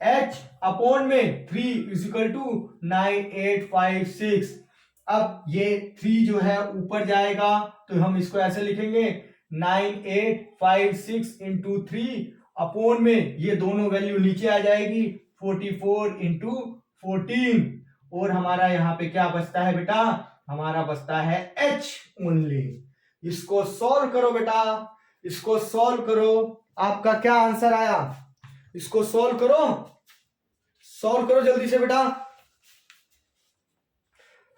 एच अपॉन में 3 इज इक्वल टू 9856। अब ये 3 जो है ऊपर जाएगा, तो हम इसको ऐसे लिखेंगे 9856 इंटू 3 अपॉन में ये दोनों वैल्यू नीचे आ जाएगी 44 इंटू 14। और हमारा यहां पे क्या बचता है बेटा? हमारा बचता है h ओनली। इसको सॉल्व करो बेटा, इसको सॉल्व करो। आपका क्या आंसर आया? इसको सॉल्व करो, सॉल्व करो जल्दी से बेटा,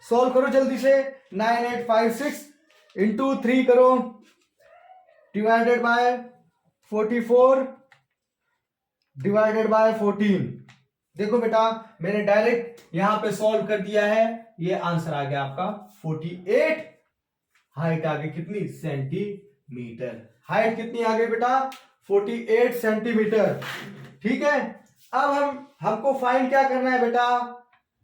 सॉल्व करो जल्दी से। 9856 इंटू 3 करो डिवाइडेड बाय 44 डिवाइडेड बाय 14। देखो बेटा मैंने डायरेक्ट यहां पे सॉल्व कर दिया है, ये आंसर आ गया आपका 48। हाइट आ गई कितनी? सेंटीमीटर। हाइट कितनी आ गई बेटा? 48 सेंटीमीटर। ठीक है। अब हमको फाइंड क्या करना है बेटा?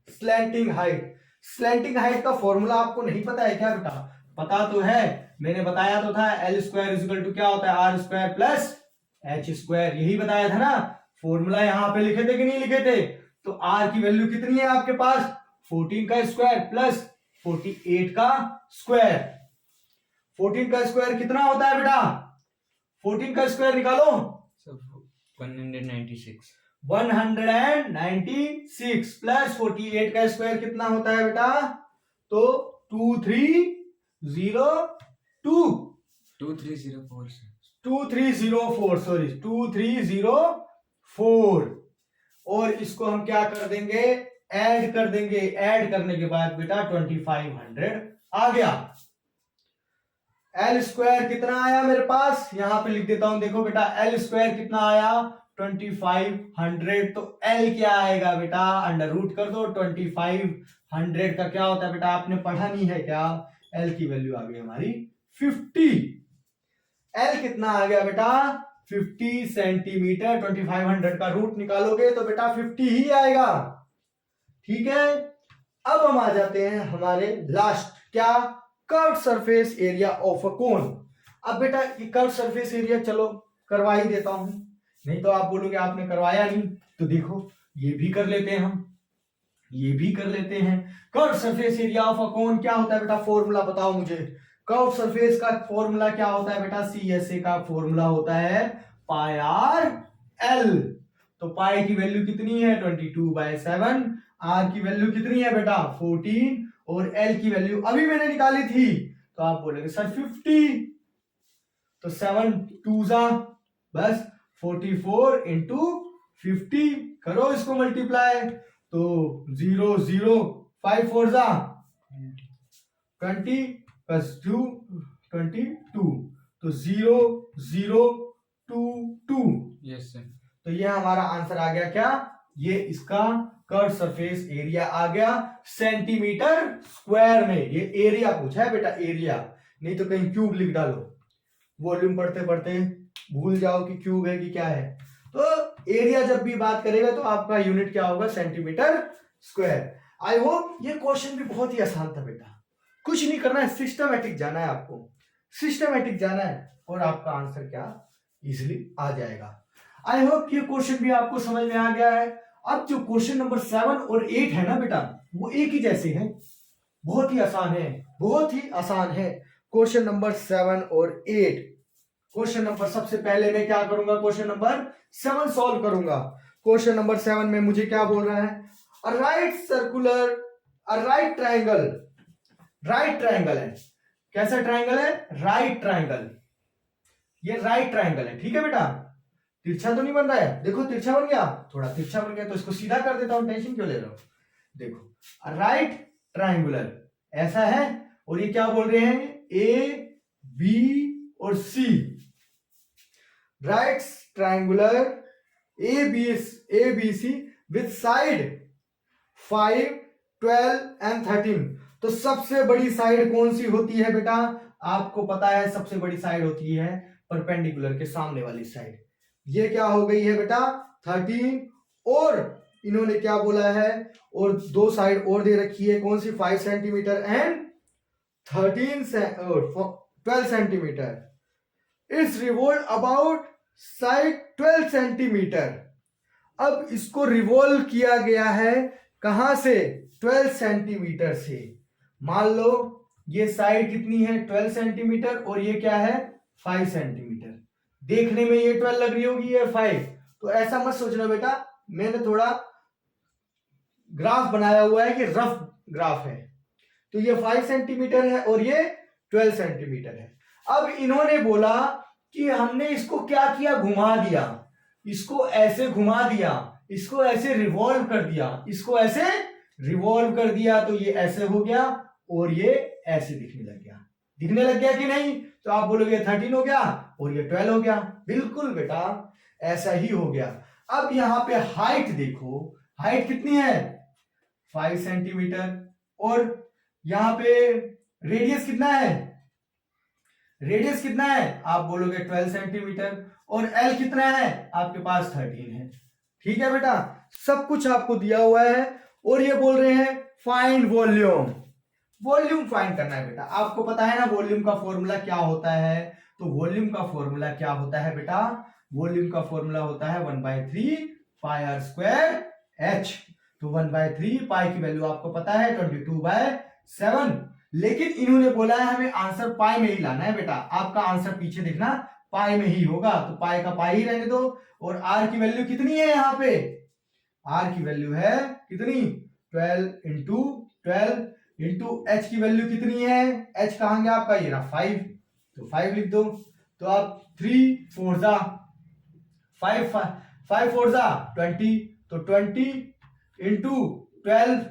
Slanting height. स्लैंटिंग हाइट का फॉर्मूला आपको नहीं पता है क्या बेटा? पता तो है, मैंने बताया तो था, एल स्क्वायर इक्वल टू क्या होता है? R square plus h square, यही बताया था ना। फॉर्मूला यहां पे लिखे थे कि नहीं लिखे थे? तो आर की वैल्यू कितनी है आपके पास? 14 का स्क्वायर प्लस 48 का स्क्वायर। 14 का स्क्वायर कितना होता है बेटा? 14 का स्क्वायर निकालो। 196 196 प्लस 48 का स्क्वायर कितना होता है बेटा? तो 2302 2304 2304, सॉरी 2304, और इसको हम क्या कर देंगे, ऐड कर देंगे। ऐड करने के बाद बेटा 2500 आ गया। एल स्क्वायर कितना आया मेरे पास, यहां पे लिख देता हूं, देखो बेटा एल स्क्वायर कितना आया 2500, तो एल क्या आएगा बेटा, अंडर रूट कर दो। 2500 का क्या होता है बेटा, आपने पढ़ा नहीं है क्या, एल की वैल्यू आ गई हमारी 50। एल कितना आ गया बेटा 50 सेंटीमीटर। 2500 का रूट निकालोगे तो बेटा 50 ही आएगा। ठीक है, अब हम आ जाते हैं हमारे लास्ट, क्या, curve surface area of a cone. अब बेटा ये कर्व सरफेस एरिया चलो करवा ही देता हूं, नहीं तो आप बोलोगे आपने करवाया नहीं, तो देखो ये भी कर लेते हैं हम, ये भी कर लेते हैं। Curve surface area of a cone क्या होता है बेटा, फॉर्मूला बताओ मुझे। कर्व सरफेस का फॉर्मूला क्या होता है बेटा, CSA का फॉर्मूला होता है पाई आर एल। तो पाई की वैल्यू कितनी है 22/7, आर की वैल्यू कितनी है बेटा 14, और एल की वैल्यू अभी मैंने निकाली थी, तो आप बोलेंगे सर 50, तो 7 2 जा बस 44 इंटू 50, करो इसको मल्टीप्लाई, तो 0 0 5 4 जा 20 प्लस 2 22, तो 0 0 2 2। Yes sir. तो ये हमारा आंसर आ गया क्या, ये इसका कर्व सरफेस एरिया आ गया सेंटीमीटर स्क्वायर में। ये एरिया पूछा है बेटा, एरिया, नहीं तो कहीं क्यूब लिख डालो, वॉल्यूम पढ़ते पढ़ते भूल जाओ कि क्यूब है कि क्या है। तो एरिया जब भी बात करेगा तो आपका यूनिट क्या होगा, सेंटीमीटर स्क्वायर। आई होप ये क्वेश्चन भी बहुत ही आसान था बेटा, कुछ नहीं करना है, सिस्टमैटिक जाना है आपको, सिस्टमैटिक जाना है और आपका आंसर क्या इजिली आ जाएगा। आई होप ये क्वेश्चन भी आपको समझ में आ गया है। अब जो क्वेश्चन नंबर 7 और 8 है ना बेटा, वो एक ही जैसे हैं, बहुत ही आसान है, बहुत ही आसान है। क्वेश्चन नंबर 7 और 8, क्वेश्चन नंबर सबसे पहले मैं क्या करूंगा, क्वेश्चन नंबर 7 सॉल्व करूंगा। क्वेश्चन नंबर 7 में मुझे क्या बोल रहा है, अ right circular, a right triangle, right triangle है, कैसा ट्राइंगल है, राइट ट्राइंगल, ये राइट ट्राइंगल है। ठीक है बेटा, तिरछा तो नहीं बन रहा है, देखो तिरछा बन गया, थोड़ा तिरछा बन गया तो इसको सीधा कर देता हूं, टेंशन क्यों ले रहे हो। देखो राइट ट्राइंगुलर ऐसा है, और ये क्या बोल रहे हैं, ए बी और C, right triangular A B C with side 5 12 and 13। तो सबसे बड़ी साइड कौन सी होती है बेटा, आपको पता है सबसे बड़ी साइड होती है परपेंडिकुलर के सामने वाली साइड। ये क्या हो गई है बेटा 13, और इन्होंने क्या बोला है, और दो साइड और दे रखी है, कौन सी, 5 centimetre and 12 centimetre. It's revolve about side 12 centimetre. अब इसको रिवॉल्व किया गया है कहां से, 12 सेंटीमीटर से। मान लो ये साइड कितनी है 12 सेंटीमीटर, और ये क्या है 5 सेंटीमीटर। देखने में ये 12 लग रही होगी, ये 5, तो ऐसा मत सोचना बेटा, मैंने थोड़ा ग्राफ बनाया हुआ है कि रफ ग्राफ है। तो ये 5 सेंटीमीटर है और ये 12 सेंटीमीटर है। अब इन्होंने बोला कि हमने इसको क्या किया, घुमा दिया, इसको ऐसे घुमा दिया, इसको ऐसे रिवॉल्व कर दिया, इसको ऐसे रिवॉल्व कर दिया, तो ये ऐसे हो गया और ये ऐसे दिखने लग गया। दिखने लग गया कि नहीं, तो आप बोलोगे 13 हो गया और ये 12 हो गया। बिल्कुल बेटा ऐसा ही हो गया। अब यहां पे हाइट देखो, हाइट कितनी है 5 सेंटीमीटर, और यहां पे रेडियस कितना है, रेडियस कितना है, आप बोलोगे 12 सेंटीमीटर, और एल कितना है आपके पास 13 है। ठीक है बेटा, सब कुछ आपको दिया हुआ है, और ये बोल रहे हैं फाइंड वॉल्यूम, वॉल्यूम फाइंड करना है बेटा। आपको पता है ना वॉल्यूम का फॉर्मूला क्या होता है, तो वॉल्यूम का फॉर्मूला क्या होता है बेटा, वॉल्यूम का फॉर्मूला होता है 1/3 पाई आर स्क्वायर एच। तो 1/3 पाई की वैल्यू आपको पता है 22/7, लेकिन इन्होंने बोला है हमें आंसर पाई में ही लाना है बेटा। आपका आंसर पीछे देखना पाई में ही होगा, तो पाई का पाई ही रहने दो। और आर की वैल्यू कितनी है यहाँ पे, आर की वैल्यू है कितनी 12 इंटू 12 इंटू एच की वैल्यू कितनी है, एच कहां गया आपका, ये रहा 5, तो 5 लिख दो। तो आप 3 4 जा 5 5 4 जा 20, तो 20 इंटू 12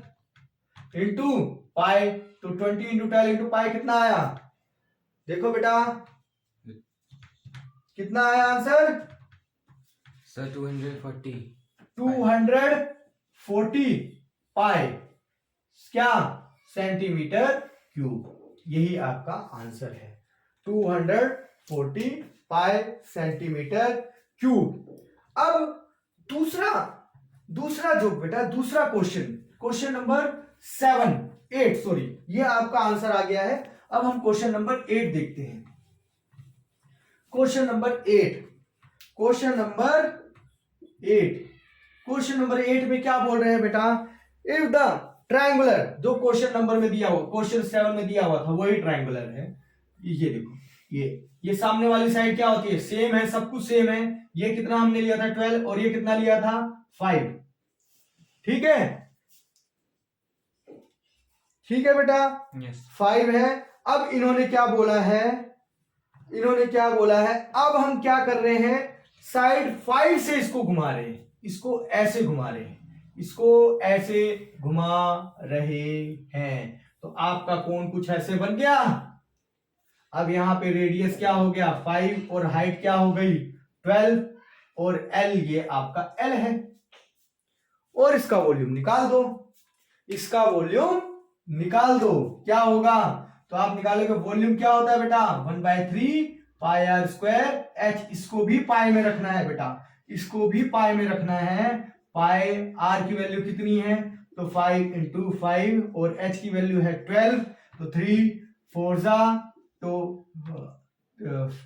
इंटू पाई, तो 20 इंटू 12 इंटू पाई कितना आया? देखो बेटा कितना आया आंसर? सर 240 240 पाई क्या सेंटीमीटर क्यूब, यही आपका आंसर है 240 पाई सेंटीमीटर क्यूब। अब दूसरा जो बेटा दूसरा क्वेश्चन नंबर 8 सॉरी, ये आपका आंसर आ गया है। अब हम क्वेश्चन नंबर 8 देखते हैं। क्वेश्चन नंबर 8 में क्या बोल रहे हैं बेटा? इफ द ट्रायंगुलर, जो क्वेश्चन नंबर में दिया हुआ, क्वेश्चन 7 में दिया हुआ था वही ट्रायंगुलर है। ये देखो, ये सामने वाली साइड क्या होती है? सेम है, सब कुछ सेम है। ये कितना हमने लिया था 12 और ये कितना लिया था 5। ठीक है बेटा, यस 5 है। अब इन्होंने क्या बोला है? अब हम क्या कर रहे हैं? साइड 5 से इसको घुमा रहे हैं, इसको ऐसे घुमा रहे हैं। तो आपका कोण कुछ ऐसे बन गया। अब यहां पे रेडियस क्या हो गया 5 और हाइट क्या हो गई 12 और L ये आपका L है। और इसका वॉल्यूम निकाल दो, क्या होगा? तो आप निकालोगे वॉल्यूम क्या होता है बेटा 1/3 पाई आर स्क्वायर h। इसको भी पाई में रखना है बेटा, पाई r की वैल्यू कितनी है? तो 5 इंटू 5 और h की वैल्यू है 12, तो 3 4 जा तो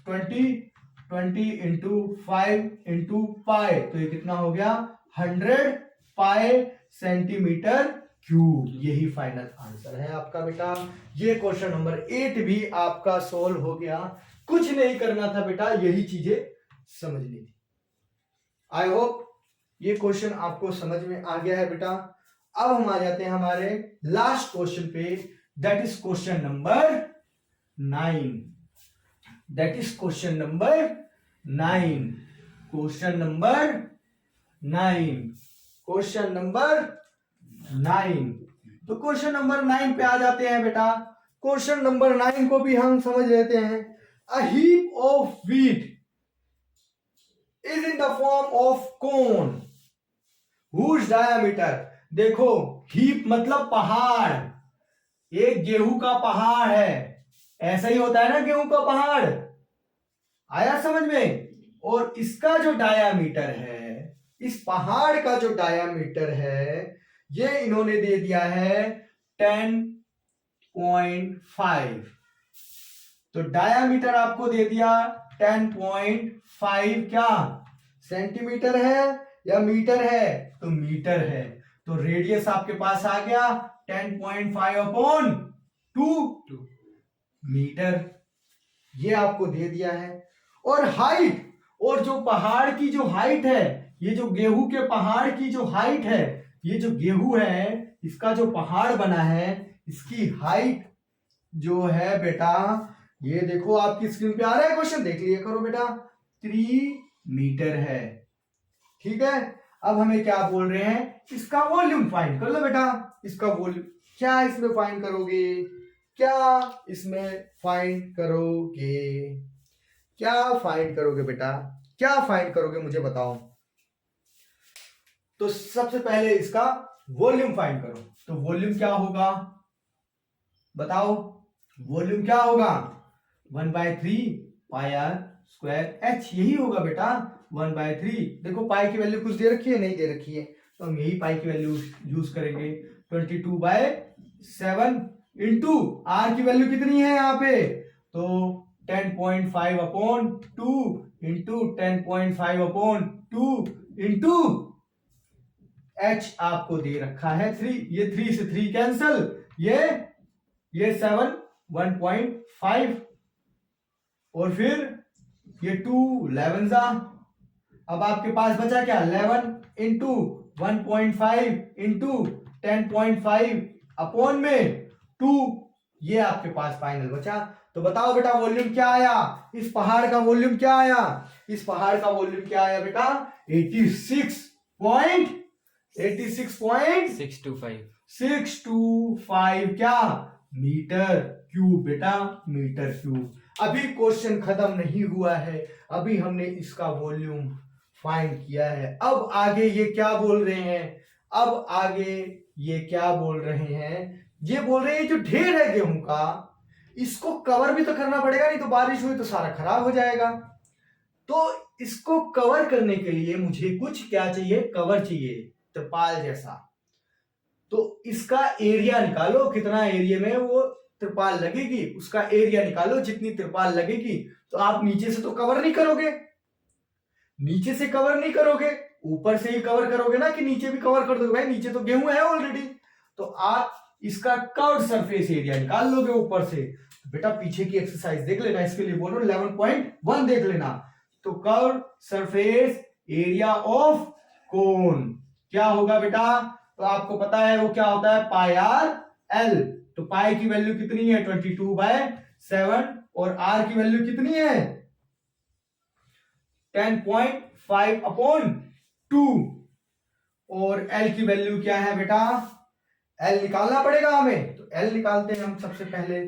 20 इंटू 5 इंटू पाई, तो ये कितना हो गया 100 पाई सेंटीमीटर क्यूब। यही फाइनल आंसर है आपका बेटा। ये क्वेश्चन नंबर 8 भी आपका सोल्व हो गया। कुछ नहीं करना था बेटा, यही चीजें समझनी थी। आई होप ये क्वेश्चन आपको समझ में आ गया है बेटा। अब हम आ जाते हैं हमारे लास्ट क्वेश्चन पे, दैट इज क्वेश्चन नंबर 9। तो क्वेश्चन नंबर 9 पे आ जाते हैं बेटा। क्वेश्चन नंबर 9 को भी हम समझ लेते हैं। A heap of wheat is in the form of cone whose diameter. देखो हीप मतलब पहाड़, एक गेहूं का पहाड़ है, ऐसा ही होता है ना गेहूं का पहाड़, आया समझ में? और इसका जो डायामीटर है, इस पहाड़ का जो डायामीटर है, ये इन्होंने दे दिया है 10.5। तो डायामीटर आपको दे दिया 10.5 क्या सेंटीमीटर है या मीटर है? तो मीटर है। तो रेडियस आपके पास आ गया 10.5/2 मीटर, ये आपको दे दिया है। और हाइट, और जो पहाड़ की जो हाइट है, ये जो गेहूं के पहाड़ की जो हाइट है, ये जो गेहूं है इसका जो पहाड़ बना है, इसकी हाइट जो है बेटा, ये देखो आपकी स्क्रीन पे आ रहा है क्वेश्चन, देख लिया करो बेटा, 3 मीटर है। ठीक है, अब हमें क्या बोल रहे हैं? इसका वॉल्यूम फाइंड कर लो बेटा। इसका वॉल्यूम क्या इसमें फाइंड करोगे? क्या फाइंड करोगे बेटा? क्या फाइंड करोगे मुझे बताओ। तो सबसे पहले इसका वॉल्यूम फाइंड करो। तो वॉल्यूम क्या होगा बताओ? वॉल्यूम क्या होगा 1/3 पाई आर स्क्वायर h, यही होगा बेटा 1/3। देखो पाई की वैल्यू कुछ दे रखी है, नहीं दे रखी है, तो हम यही पाई की वैल्यू यूज करेंगे। 22/7 इंटू आर की वैल्यू कितनी है यहाँ पे? तो 10.5/2 इंटू 10.5/2 इंटू h आपको दे रखा है 3। ये 3 से 3 कैंसल, ये 7 1.5 और फिर ये 2 11 जा। अब आपके पास बचा क्या 11 इंटू 1.5 इंटू 10.5 अपॉन में 2, ये आपके पास फाइनल बचा। तो बताओ बेटा वॉल्यूम क्या आया, इस पहाड़ का वॉल्यूम क्या आया, इस पहाड़ का वॉल्यूम क्या आया बेटा 86.625 क्या मीटर क्यूब बेटा, मीटर क्यूब। अभी क्वेश्चन खत्म नहीं हुआ है, अभी हमने इसका वॉल्यूम फाइंड किया है। अब आगे ये क्या बोल रहे हैं, अब आगे ये क्या बोल रहे हैं, ये बोल रहे हैं जो ढेर है गेहूं का इसको कवर भी तो करना पड़ेगा, नहीं तो बारिश हुई तो सारा खराब हो जाएगा। तो इसको कवर करने के लिए मुझे कुछ क्या चाहिए, कवर चाहिए, त्रिपाल जैसा। तो इसका एरिया निकालो, कितना एरिया में वो त्रिपाल लगेगी, उसका एरिया निकालो, जितनी त्रिपाल लगेगी। तो आप नीचे से तो कवर नहीं करोगे, नीचे से कवर नहीं करोगे, ऊपर से ही कवर करोगे ना, कि नीचे भी कवर कर दोगे, भाई नीचे तो गेहूं है ऑलरेडी। तो आप इसका कर्व सरफेस एरिया निकाल लोगे ऊपर से। तो बेटा पीछे की एक्सरसाइज देख लेना, इसके लिए बोल रहा हूं 11.1 देख लेना। तो curve surface area of cone क्या होगा बेटा, तो आपको पता है वो क्या होता है, पाई आर एल। तो पाई की वैल्यू कितनी है 22/7 और आर की वैल्यू कितनी है 10.5/2 और एल की वैल्यू क्या है बेटा, एल निकालना पड़ेगा हमें। तो एल निकालते हैं हम सबसे पहले।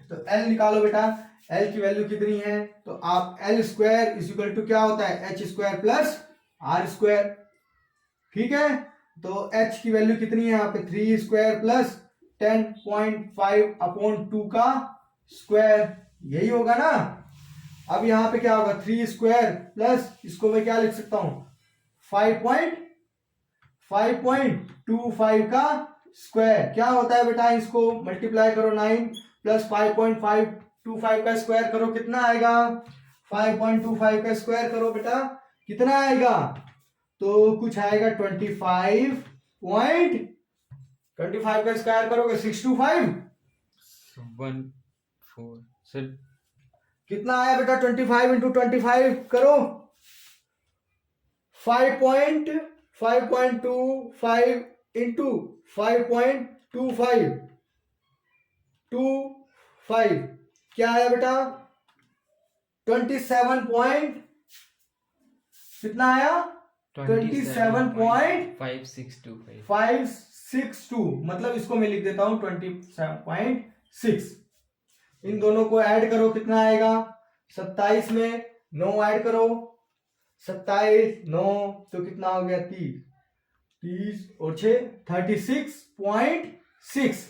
तो एल निकालो बेटा, एल की वैल्यू कितनी है, तो आप l square is equal to क्या होता है h square plus r square. ठीक है, तो एच की वैल्यू कितनी है यहाँ पे 3 स्क्वायर प्लस 10.5/2 का स्क्वायर, यही होगा ना। अब यहाँ पे क्या होगा 3 स्क्वायर प्लस इसको मैं क्या लिख सकता हूं 5.25 का स्क्वायर, क्या होता है बेटा, इसको मल्टीप्लाई करो 9 प्लस 5.525 का स्क्वायर करो, कितना आएगा 5.25 का स्क्वायर करो बेटा, कितना आएगा, तो कुछ आएगा 25 का स्क्वायर करोगे 625 14 सर, कितना आया बेटा 25 इंटू 25 करो 5.25 इंटू 5.25 क्या आया बेटा 27 कितना आया 27.562 मतलब इसको मैं लिख देता हूं 27.6। इन दोनों को ऐड करो कितना आएगा 27 में 9 ऐड करो 27 9 तो कितना हो गया 30 और 6 36.6।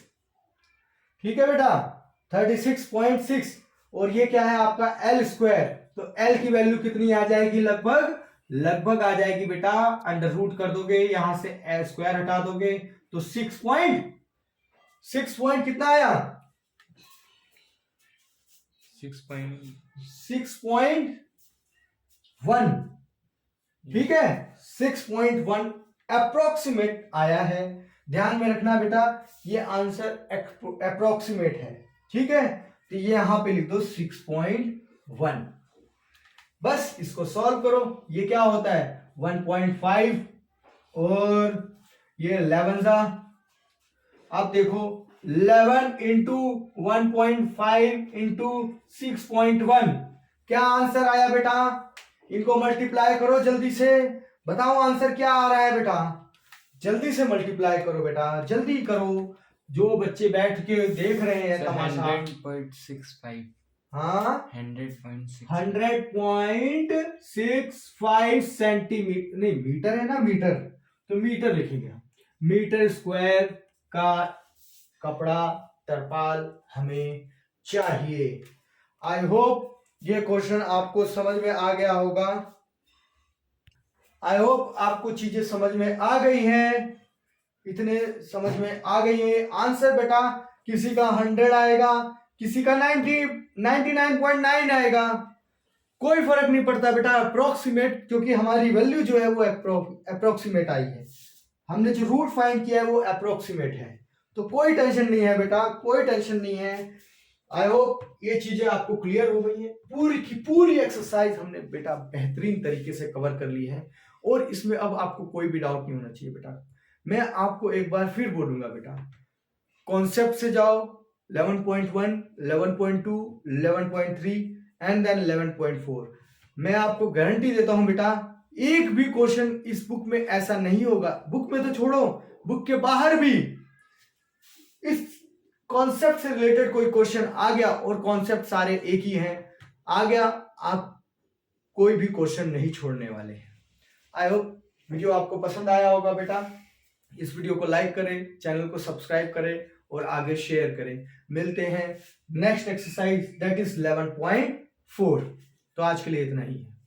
ठीक है बेटा 36.6 और ये क्या है आपका एल स्क्वायर। तो एल की वैल्यू कितनी आ जाएगी लगभग आ जाएगी बेटा, अंडर रूट कर दोगे यहां से एल स्क्वायर हटा दोगे तो 6 पॉइंट कितना आया 6.1। ठीक है 6.1 अप्रोक्सीमेट आया है, ध्यान में रखना बेटा ये आंसर अप्रोक्सीमेट है। ठीक है तो ये यहां पे लिख दो 6.1, बस इसको सॉल्व करो। ये क्या होता है 1.5 और ये 11 सा, अब देखो 11 इंटू 1.5 इंटू 6.1 क्या आंसर आया बेटा, इनको मल्टीप्लाई करो जल्दी से, बताओ आंसर क्या आ रहा है बेटा, जल्दी से मल्टीप्लाई करो बेटा, जल्दी करो, जो बच्चे बैठ के देख रहे हैं तमाशा। 100.65 हाँ 100.65 सेंटीमीटर, नहीं मीटर है ना, मीटर तो मीटर लिखेंगे, मीटर स्क्वायर का कपड़ा तरपाल हमें चाहिए। आई होप ये क्वेश्चन आपको समझ में आ गया होगा, आई होप आपको चीजें समझ में आ गई हैं, इतने समझ में आ गई है। आंसर बेटा किसी का 100 आएगा, किसी का 99.9 आएगा, कोई फर्क नहीं पड़ता बेटा, अप्रोक्सीमेट, क्योंकि हमारी वैल्यू जो है वो अप्रोक्सीमेट आई है, हमने जो रूट फाइंड किया है वो अप्रोक्सीमेट है, तो कोई टेंशन नहीं है बेटा, कोई टेंशन नहीं है। आई होप ये चीजें आपको क्लियर हो गई है, पूरी की पूरी एक्सरसाइज हमने बेटा बेहतरीन तरीके से कवर कर ली है और इसमें अब आपको कोई भी डाउट नहीं होना चाहिए बेटा। मैं आपको एक बार फिर बोलूंगा बेटा, कॉन्सेप्ट से जाओ, 11.1, 11.2, 11.3 एंड देन 11.4। मैं आपको गारंटी देता हूं बेटा, एक भी क्वेश्चन इस बुक में ऐसा नहीं होगा, बुक में तो छोड़ो, बुक के बाहर भी इस कॉन्सेप्ट से रिलेटेड कोई क्वेश्चन आ गया और कॉन्सेप्ट सारे एक ही हैं, आ गया, आप कोई भी क्वेश्चन नहीं छोड़ने वाले हैं। आई होप वीडियो आपको पसंद आया होगा बेटा। इस वीडियो को लाइक करें, चैनल को सब्सक्राइब करें और आगे शेयर करें। मिलते हैं नेक्स्ट एक्सरसाइज दैट इज 11.4। तो आज के लिए इतना ही है।